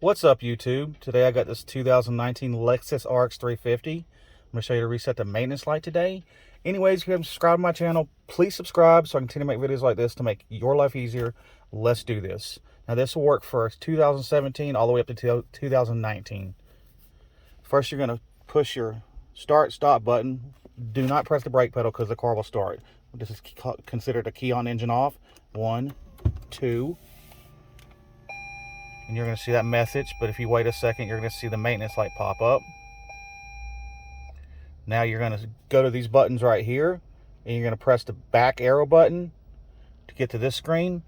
What's up, YouTube? Today I got this 2019 Lexus RX 350. I'm going to show you how to reset the maintenance light today. Anyways, if you haven't subscribed to my channel, please subscribe so I can continue to make videos like this to make your life easier. Let's do this. Now this will work for 2017 all the way up to 2019. First, you're going to push your start-stop button. Do not press the brake pedal because the car will start. This is considered a key on engine off. 1, 2. And you're going to see that message, but if you wait a second, you're going to see the maintenance light pop up. Now you're going to go to these buttons right here, and you're going to press the back arrow button to get to this screen,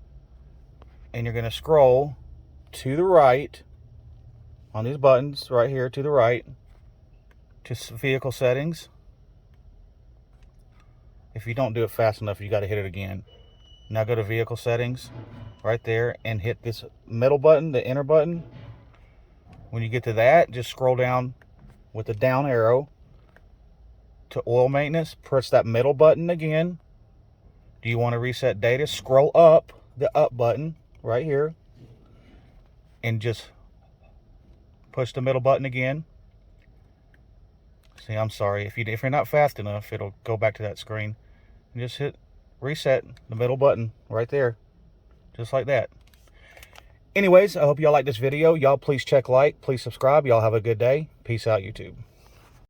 and you're going to scroll to the right on these buttons right here to the right to vehicle settings. If you don't do it fast enough, you got to hit it again. Now go to vehicle settings right there and hit this middle button, the enter button. When you get to that, just scroll down with the down arrow to oil maintenance. Press that middle button again. Do you want to reset data? Scroll up, the up button right here, and just push the middle button again. See, I'm sorry, if you're not fast enough, it'll go back to that screen. And just hit reset, the middle button right there, just like that. Anyways, I hope y'all like this video. Y'all please check like, please subscribe. Y'all have a good day. Peace out, YouTube.